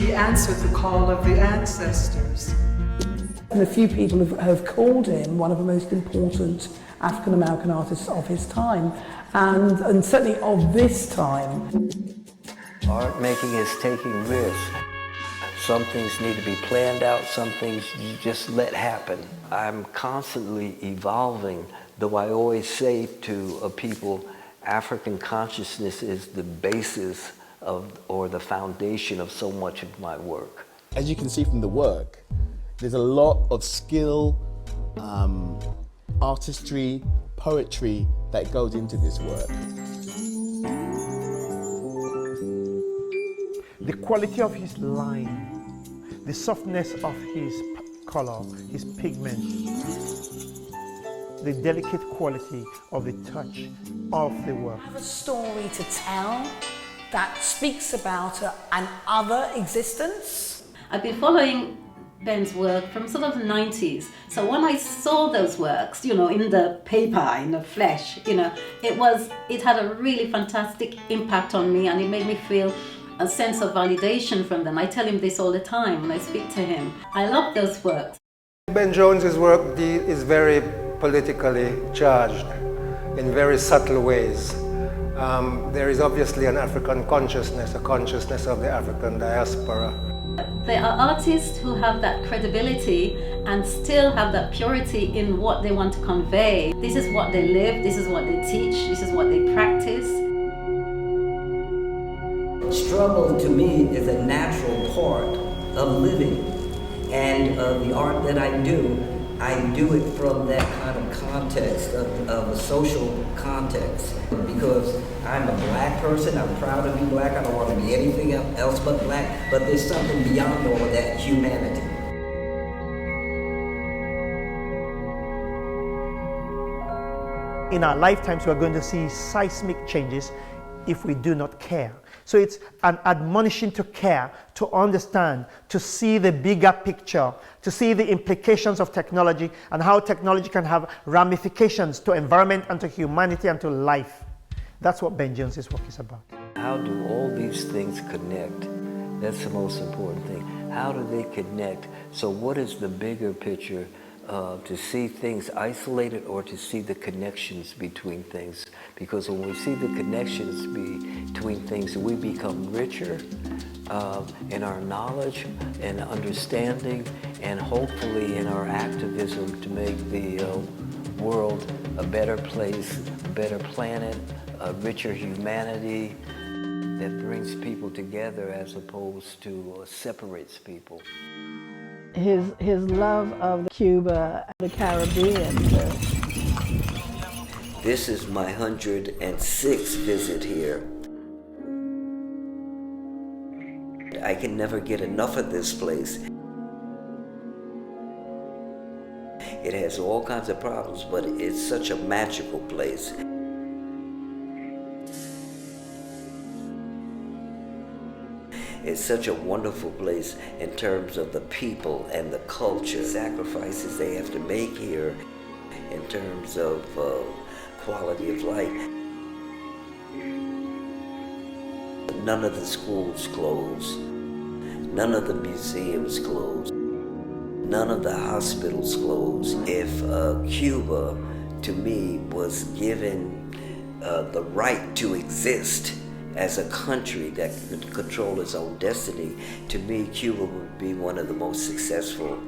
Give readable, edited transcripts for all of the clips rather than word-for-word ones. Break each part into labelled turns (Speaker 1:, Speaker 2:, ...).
Speaker 1: He answered the call of the ancestors.
Speaker 2: And a few people have called him one of the most important African-American artists of his time, and certainly of this time.
Speaker 3: Art making is taking risks. Some things need to be planned out, some things you just let happen. I'm constantly evolving, though I always say to people, African consciousness is the basis of, or the foundation of so much of my work.
Speaker 4: As you can see from the work, there's a lot of skill, artistry, poetry that goes into this work.
Speaker 5: The quality of his line, the softness of his color, his pigment, the delicate quality of the touch of the work.
Speaker 2: I have a story to tell that speaks about an other existence.
Speaker 6: I've been following Ben's work from sort of the 90s. So when I saw those works, you know, in the paper, in the flesh, you know, it had a really fantastic impact on me, and it made me feel a sense of validation from them. I tell him this all the time when I speak to him. I love those works.
Speaker 7: Ben Jones's work is very politically charged in very subtle ways. There is obviously an African consciousness, a consciousness of the African diaspora.
Speaker 6: There are artists who have that credibility and still have that purity in what they want to convey. This is what they live, this is what they teach, this is what they practice.
Speaker 8: Struggle to me is a natural part of living, and the art that I do it from that kind of context, of a social context. Because I'm a black person, I'm proud to be black, I don't want to be anything else but black, but there's something beyond all of that, humanity.
Speaker 5: In our lifetimes, we're going to see seismic changes if we do not care. So it's an admonition to care, to understand, to see the bigger picture, to see the implications of technology and how technology can have ramifications to environment and to humanity and to life. That's what Ben Jones's work is about.
Speaker 3: How do all these things connect? That's the most important thing. How do they connect? So what is the bigger picture? To see things isolated or to see the connections between things. Because when we see the connections between things, we become richer in our knowledge and understanding, and hopefully in our activism to make the world a better place, a better planet, a richer humanity that brings people together as opposed to separates people.
Speaker 9: His love of Cuba, the Caribbean.
Speaker 3: This is my 106th visit here. I can never get enough of this place. It has all kinds of problems, but it's such a magical place. It's such a wonderful place in terms of the people and the culture, sacrifices they have to make here in terms of quality of life. None of the schools closed, none of the museums closed, none of the hospitals closed. If Cuba, to me, was given the right to exist as a country that could control its own destiny, to me, Cuba would be one of the most successful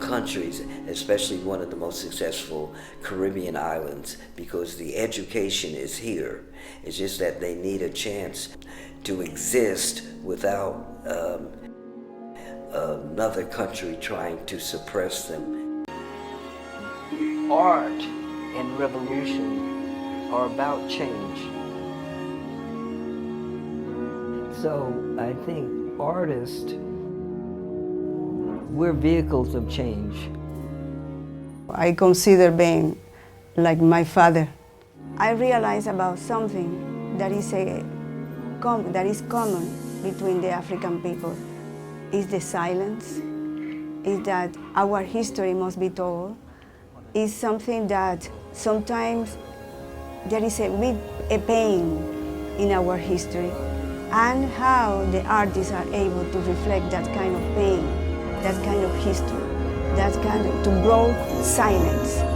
Speaker 3: countries, especially one of the most successful Caribbean islands, because the education is here. It's just that they need a chance to exist without another country trying to suppress them. Art and revolution are about change. So I think artists, we're vehicles of change.
Speaker 10: I consider Ben like my father. I realize about something that is common between the African people. Is the silence, is that our history must be told. Is something that sometimes there is a pain in our history. and how the artists are able to reflect that kind of pain, that kind of history, that kind of, to broke silence.